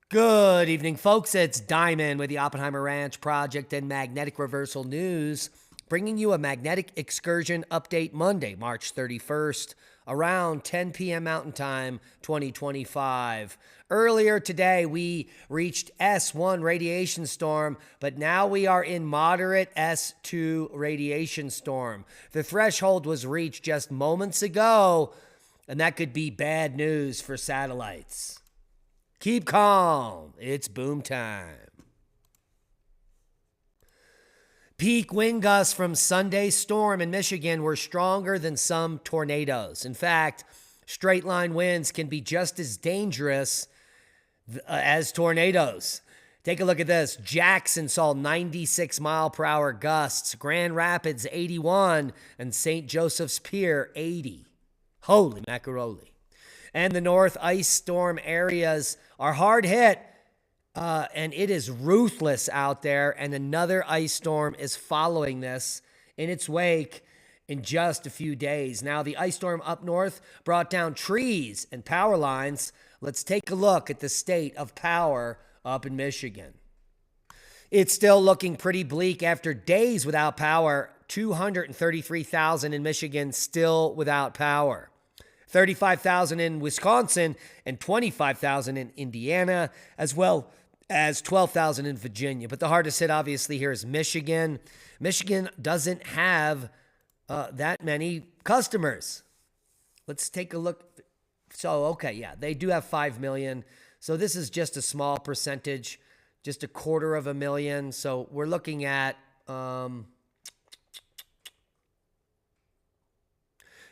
Good evening, folks. It's Diamond with the Oppenheimer Ranch Project and Magnetic Reversal News, bringing you a magnetic excursion update Monday, March 31st, around 10 p.m. Mountain Time, 2025. Earlier today, we reached S1 radiation storm, but now we are in moderate S2 radiation storm. The threshold was reached just moments ago, and that could be bad news for satellites. Keep calm. It's boom time. Peak wind gusts from Sunday's storm in Michigan were stronger than some tornadoes. In fact, straight line winds can be just as dangerous as tornadoes. Take a look at this. Jackson saw 96 mile per hour gusts, Grand Rapids 81, and St. Joseph's Pier 80. Holy macaroni. And the north ice storm areas are hard hit, and it is ruthless out there, and another ice storm is following this in its wake in just a few days. Now, the ice storm up north brought down trees and power lines. Let's take a look at the state of power up in Michigan. It's still looking pretty bleak after days without power. 233,000 in Michigan still without power. 35,000 in Wisconsin and 25,000 in Indiana, as well as 12,000 in Virginia. But the hardest hit, obviously, here is Michigan. Michigan doesn't have that many customers. Let's take a look. So, okay, yeah, they do have 5 million. So this is just a small percentage, just 250,000. So we're looking at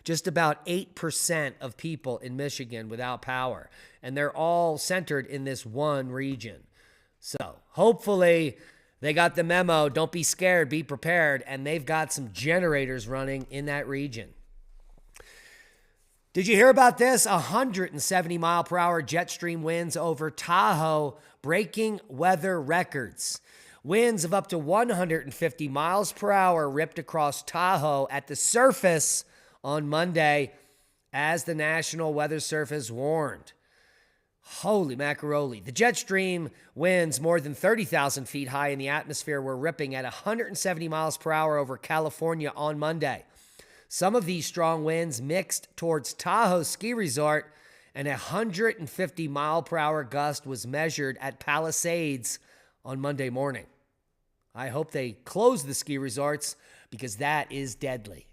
just about 8% of people in Michigan without power. And they're all centered in this one region. So hopefully they got the memo. Don't be scared, be prepared. And they've got some generators running in that region. Did you hear about this? 170 mile per hour jet stream winds over Tahoe, breaking weather records. Winds of up to 150 miles per hour ripped across Tahoe at the surface on Monday, as the National Weather Service warned. Holy macaroni. The jet stream winds more than 30,000 feet high in the atmosphere were ripping at 170 miles per hour over California on Monday. Some of these strong winds mixed towards Tahoe Ski Resort, and a 150 mile per hour gust was measured at Palisades on Monday morning. I hope they close the ski resorts because that is deadly.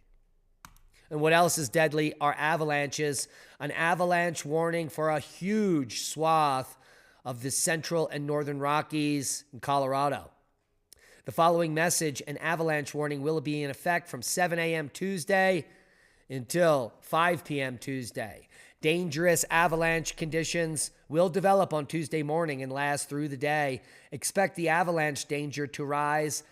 And what else is deadly are avalanches. An avalanche warning for a huge swath of the central and northern Rockies in Colorado. The following message, an avalanche warning, will be in effect from 7 a.m. Tuesday until 5 p.m. Tuesday. Dangerous avalanche conditions will develop on Tuesday morning and last through the day. Expect the avalanche danger to rise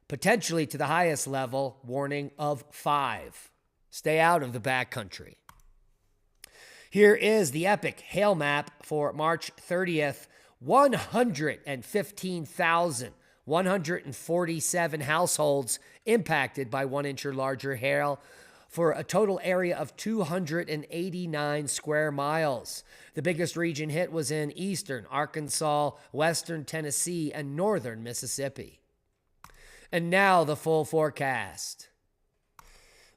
potentially to the highest level, warning of 5. Stay out of the backcountry. Here is the epic hail map for March 30th. 115,147 households impacted by 1 inch or larger hail for a total area of 289 square miles. The biggest region hit was in eastern Arkansas, western Tennessee, and northern Mississippi. And now the full forecast.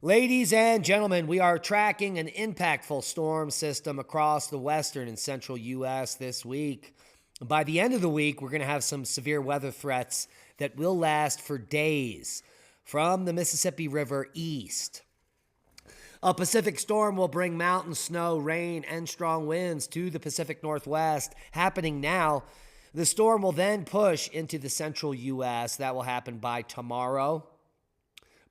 Ladies and gentlemen, we are tracking an impactful storm system across the western and central U.S. this week. By the end of the week, we're going to have some severe weather threats that will last for days from the Mississippi River east. A Pacific storm will bring mountain snow, rain, and strong winds to the Pacific Northwest, happening now. The storm will then push into the central U.S. That will happen by tomorrow,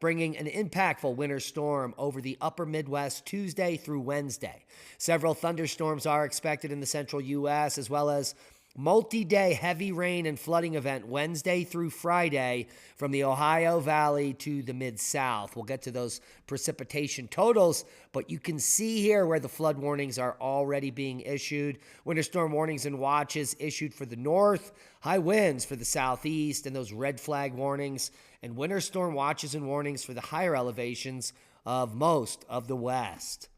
bringing an impactful winter storm over the upper Midwest Tuesday through Wednesday. Several thunderstorms are expected in the central U.S., as well as multi-day heavy rain and flooding event Wednesday through Friday from the Ohio Valley to the Mid-South. We'll get to those precipitation totals, but you can see here where the flood warnings are already being issued. Winter storm warnings and watches issued for the north, high winds for the southeast, and those red flag warnings, and winter storm watches and warnings for the higher elevations of most of the west.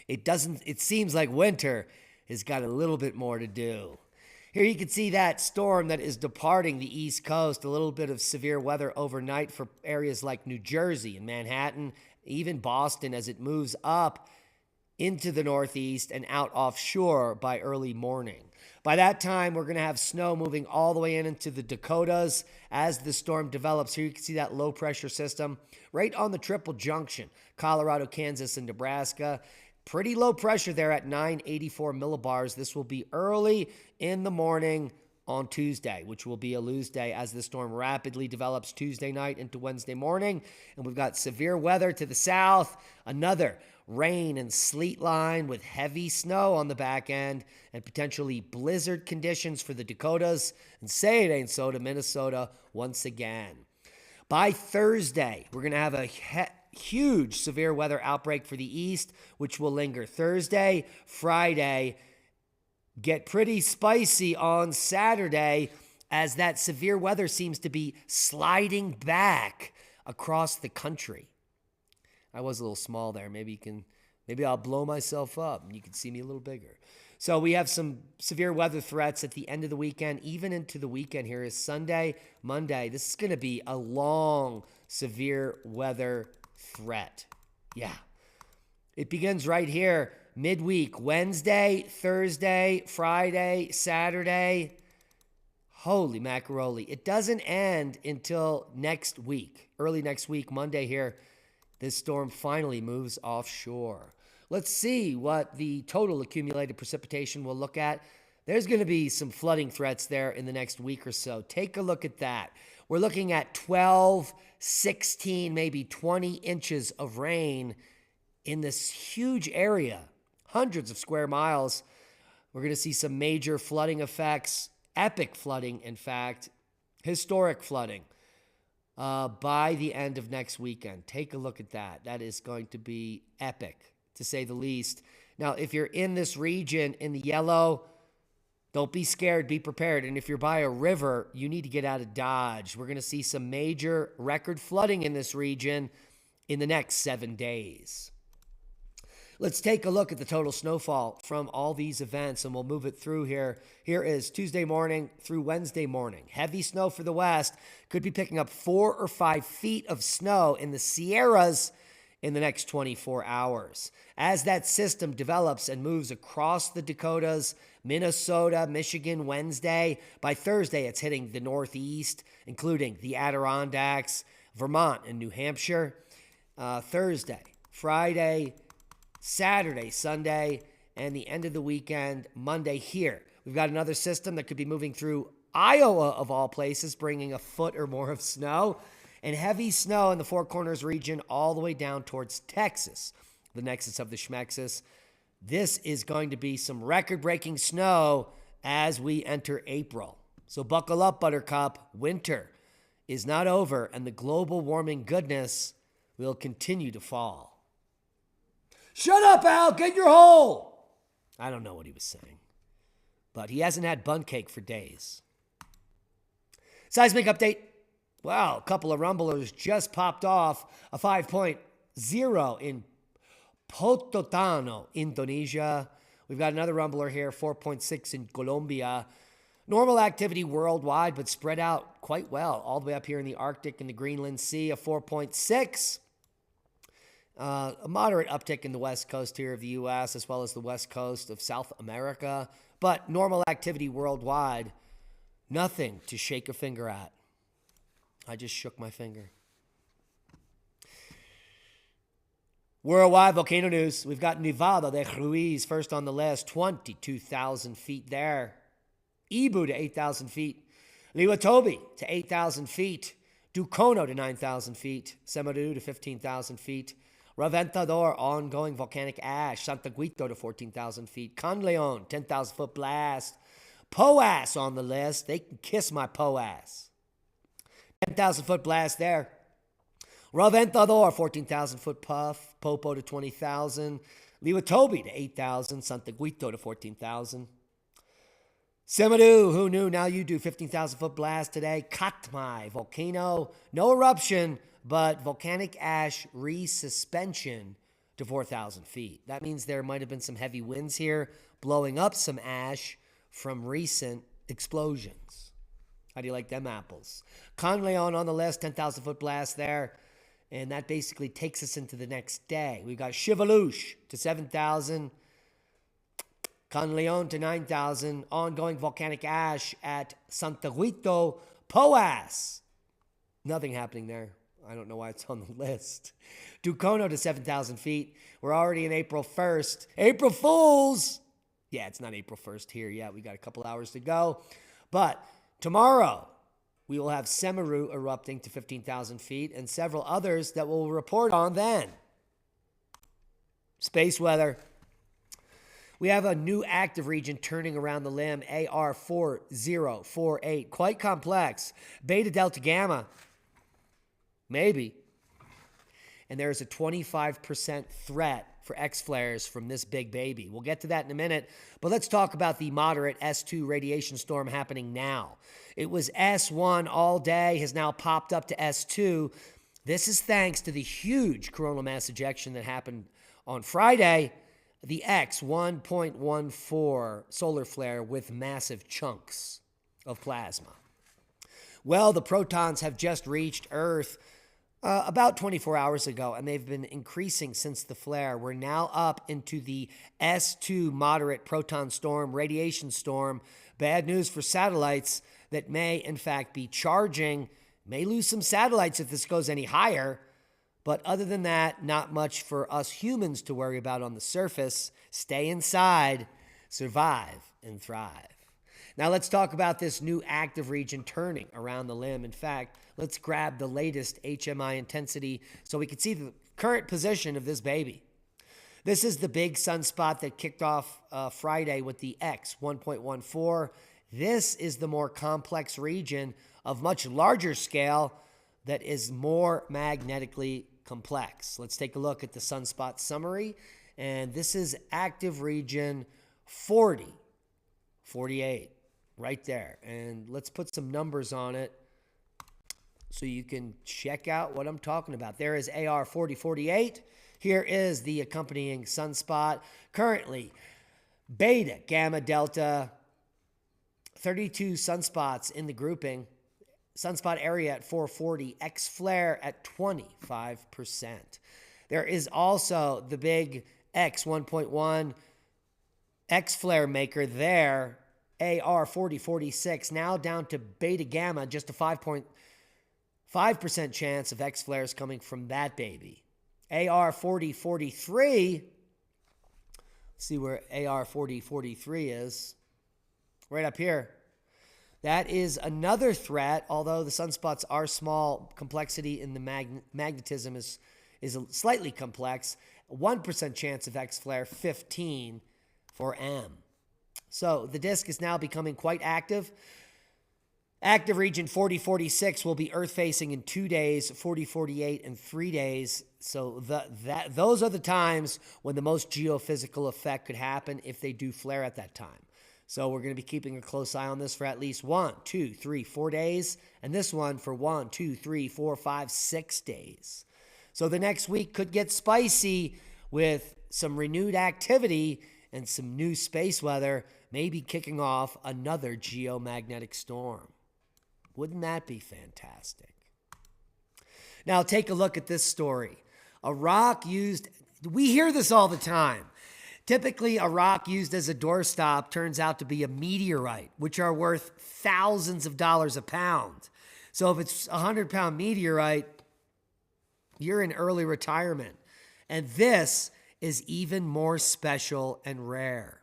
It seems like winter has got a little bit more to do. Here you can see that storm that is departing the East Coast. A little bit of severe weather overnight for areas like New Jersey and Manhattan, even Boston as it moves up into the Northeast and out offshore by early morning. By that time, we're going to have snow moving all the way into the Dakotas as the storm develops. Here you can see that low pressure system right on the triple junction, Colorado, Kansas, and Nebraska. Pretty low pressure there at 984 millibars. This will be early in the morning on Tuesday, which will be a lose day as the storm rapidly develops Tuesday night into Wednesday morning. And we've got severe weather to the south, another rain and sleet line with heavy snow on the back end and potentially blizzard conditions for the Dakotas. And say it ain't so to Minnesota once again. By Thursday, we're going to have a huge severe weather outbreak for the east, which will linger Thursday, Friday, get pretty spicy on Saturday as that severe weather seems to be sliding back across the country. I was a little small there. Maybe I'll blow myself up and you can see me a little bigger. So we have some severe weather threats at the end of the weekend, even into the weekend. Here is Sunday, Monday. This is going to be a long severe weather threat. Yeah. It begins right here, midweek, Wednesday, Thursday, Friday, Saturday. Holy macaroni. It doesn't end until next week, early next week, Monday here. This storm finally moves offshore. Let's see what the total accumulated precipitation will look at. There's going to be some flooding threats there in the next week or so. Take a look at that. We're looking at 12, 16, maybe 20 inches of rain in this huge area, hundreds of square miles. We're going to see some major flooding effects, epic flooding, in fact, historic flooding by the end of next weekend. Take a look at that. That is going to be epic, to say the least. Now, if you're in this region in the yellow, don't be scared, be prepared. And if you're by a river, you need to get out of Dodge. We're going to see some major record flooding in this region in the next 7 days. Let's take a look at the total snowfall from all these events, and we'll move it through here. Here is Tuesday morning through Wednesday morning. Heavy snow for the west. Could be picking up 4 or 5 feet of snow in the Sierras in the next 24 hours. As that system develops and moves across the Dakotas, Minnesota, Michigan, Wednesday, by Thursday it's hitting the Northeast, including the Adirondacks, Vermont, and New Hampshire. Thursday, Friday, Saturday, Sunday, and the end of the weekend, Monday here. We've got another system that could be moving through Iowa, of all places, bringing a foot or more of snow, and heavy snow in the Four Corners region all the way down towards Texas, the nexus of the Schmexis. This is going to be some record-breaking snow as we enter April. So buckle up, Buttercup. Winter is not over, and the global warming goodness will continue to fall. Shut up, Al! Get in your hole! I don't know what he was saying, but he hasn't had bun cake for days. Seismic update. Wow, a couple of rumblers just popped off. A 5.0 in Pototano, Indonesia. We've got another rumbler here, 4.6 in Colombia. Normal activity worldwide, but spread out quite well. All the way up here in the Arctic and the Greenland Sea, a 4.6. A moderate uptick in the west coast here of the U.S. as well as the west coast of South America. But normal activity worldwide, nothing to shake a finger at. I just shook my finger. Worldwide volcano news. We've got Nevada de Ruiz first on the list, 22,000 feet there. Ibu to 8,000 feet. Liwatobi to 8,000 feet. Ducono to 9,000 feet. Semeru to 15,000 feet. Reventador, ongoing volcanic ash. Santa Guito to 14,000 feet. Conleon, 10,000 foot blast. Poas on the list. They can kiss my Poas. 10,000 foot blast there. Reventador, 14,000 foot puff. Popo to 20,000. Liwatobi to 8,000. Santa Guito to 14,000. Semeru, who knew? Now you do. 15,000 foot blast today. Katmai, volcano. No eruption, but volcanic ash resuspension to 4,000 feet. That means there might have been some heavy winds here, blowing up some ash from recent explosions. How do you like them apples? Conleon on the list, 10,000-foot blast there. And that basically takes us into the next day. We've got Chevalouche to 7,000. Conleon to 9,000. Ongoing volcanic ash at Santa Rita, Poas. Nothing happening there. I don't know why it's on the list. Ducono to 7,000 feet. We're already in April 1st. April Fools! Yeah, it's not April 1st here yet. We got a couple hours to go. But tomorrow, we will have Semeru erupting to 15,000 feet and several others that we'll report on then. Space weather. We have a new active region turning around the limb, AR4048. Quite complex. Beta, delta, gamma. Maybe. And there is a 25% threat for X-flares from this big baby. We'll get to that in a minute, but let's talk about the moderate S2 radiation storm happening now. It was S1 all day, has now popped up to S2. This is thanks to the huge coronal mass ejection that happened on Friday, the X1.14 solar flare with massive chunks of plasma. Well, the protons have just reached Earth about 24 hours ago, and they've been increasing since the flare. We're now up into the S2 moderate proton storm, radiation storm. Bad news for satellites that may, in fact, be charging. May lose some satellites if this goes any higher. But other than that, not much for us humans to worry about on the surface. Stay inside, survive, and thrive. Now let's talk about this new active region turning around the limb. In fact, let's grab the latest HMI intensity so we can see the current position of this baby. This is the big sunspot that kicked off Friday with the X 1.14. This is the more complex region of much larger scale that is more magnetically complex. Let's take a look at the sunspot summary. And this is active region 40, 48. Right there. And let's put some numbers on it so you can check out what I'm talking about. There is AR 4048. Here is the accompanying sunspot. Currently, beta, gamma, delta, 32 sunspots in the grouping. Sunspot area at 440, X flare at 25%. There is also the big X 1.1 X flare maker there. AR 4046, now down to beta gamma, just a 5.5% chance of X flares coming from that baby. AR 4043, let's see where AR 4043 is. Right up here. That is another threat, although the sunspots are small. Complexity in the magnetism is slightly complex. 1% chance of X flare, 15 for M. So the disk is now becoming quite active. Active region 4046 will be Earth-facing in 2 days, 4048 in 3 days. So those are the times when the most geophysical effect could happen if they do flare at that time. So we're going to be keeping a close eye on this for at least 1, 2, 3, 4 days. And this one for 1, 2, 3, 4, 5, 6 days. So the next week could get spicy with some renewed activity and some new space weather, maybe kicking off another geomagnetic storm. Wouldn't that be fantastic? Now take a look at this story. A rock used, we hear this all the time. Typically, a rock used as a doorstop turns out to be a meteorite, which are worth thousands of dollars a pound. So if it's a 100-pound meteorite, you're in early retirement. And this is even more special and rare.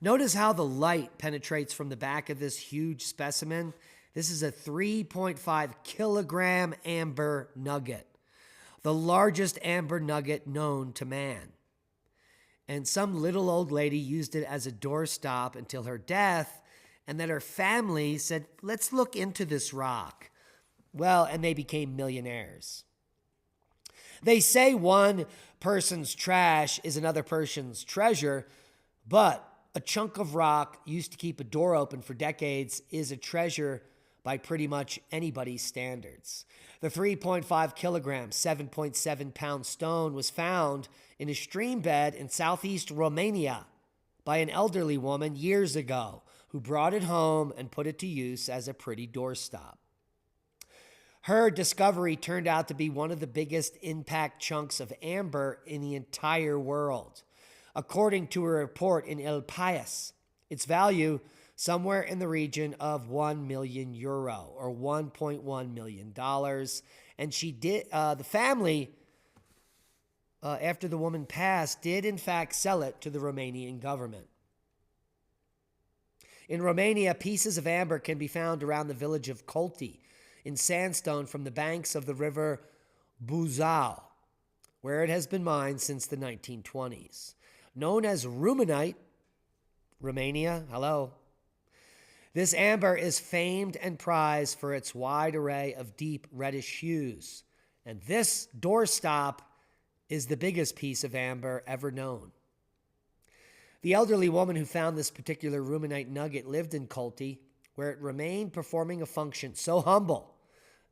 Notice how the light penetrates from the back of this huge specimen. This is a 3.5 kilogram amber nugget, the largest amber nugget known to man. And some little old lady used it as a doorstop until her death, and then her family said, let's look into this rock. Well, and they became millionaires. They say one person's trash is another person's treasure, but a chunk of rock used to keep a door open for decades is a treasure by pretty much anybody's standards. The 3.5 kilogram, 7.7 pound stone was found in a stream bed in southeast Romania by an elderly woman years ago who brought it home and put it to use as a pretty doorstop. Her discovery turned out to be one of the biggest impact chunks of amber in the entire world. According to a report in El País, its value somewhere in the region of €1 million or $1.1 million. And the family, after the woman passed, did in fact sell it to the Romanian government. In Romania, pieces of amber can be found around the village of Colti in sandstone from the banks of the river Buzău, where it has been mined since the 1920s. Known as rumenite, Romania, hello. This amber is famed and prized for its wide array of deep reddish hues. And this doorstop is the biggest piece of amber ever known. The elderly woman who found this particular rumenite nugget lived in Colti, where it remained performing a function so humble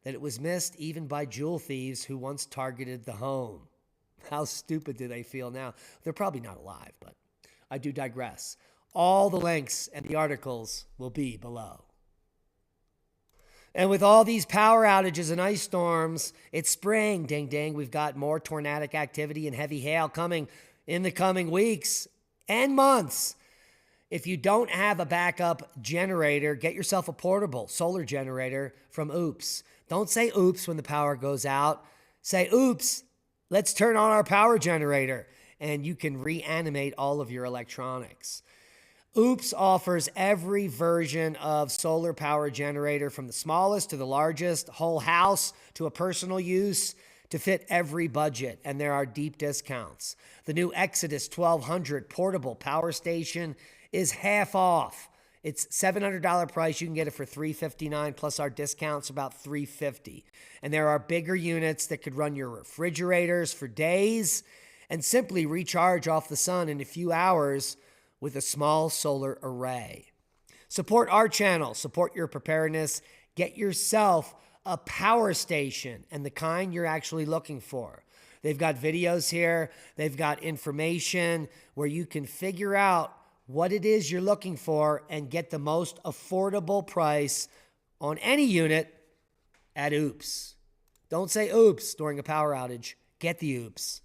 that it was missed even by jewel thieves who once targeted the home. How stupid do they feel now? They're probably not alive, but I do digress. All the links and the articles will be below. And with all these power outages and ice storms, it's spring, ding ding. We've got more tornadic activity and heavy hail coming in the coming weeks and months. If you don't have a backup generator, get yourself a portable solar generator from Oops. Don't say oops when the power goes out. Say, oops, let's turn on our power generator, and you can reanimate all of your electronics. Oops offers every version of solar power generator, from the smallest to the largest, whole house to a personal use, to fit every budget, and there are deep discounts. The new Exodus 1200 portable power station is half off. It's $700 price. You can get it for $359 plus our discounts, about $350. And there are bigger units that could run your refrigerators for days and simply recharge off the sun in a few hours with a small solar array. Support our channel, support your preparedness, get yourself a power station, and the kind you're actually looking for. They've got videos here. They've got information where you can figure out what it is you're looking for and get the most affordable price on any unit at Oops. Don't say oops during a power outage. Get the Oops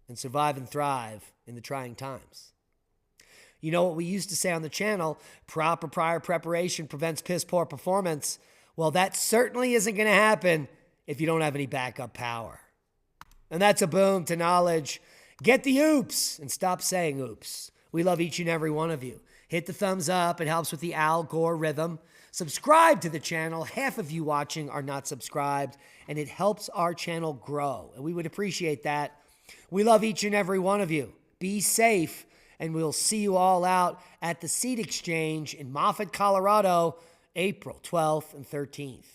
and survive and thrive in the trying times. You know what we used to say on the channel, proper prior preparation prevents piss poor performance. Well, that certainly isn't going to happen if you don't have any backup power. And that's a boom to knowledge. Get the Oops and stop saying oops. We love each and every one of you. Hit the thumbs up. It helps with the algorithm. Subscribe to the channel. Half of you watching are not subscribed, and it helps our channel grow, and we would appreciate that. We love each and every one of you. Be safe, and we'll see you all out at the Seed Exchange in Moffett, Colorado, April 12th and 13th.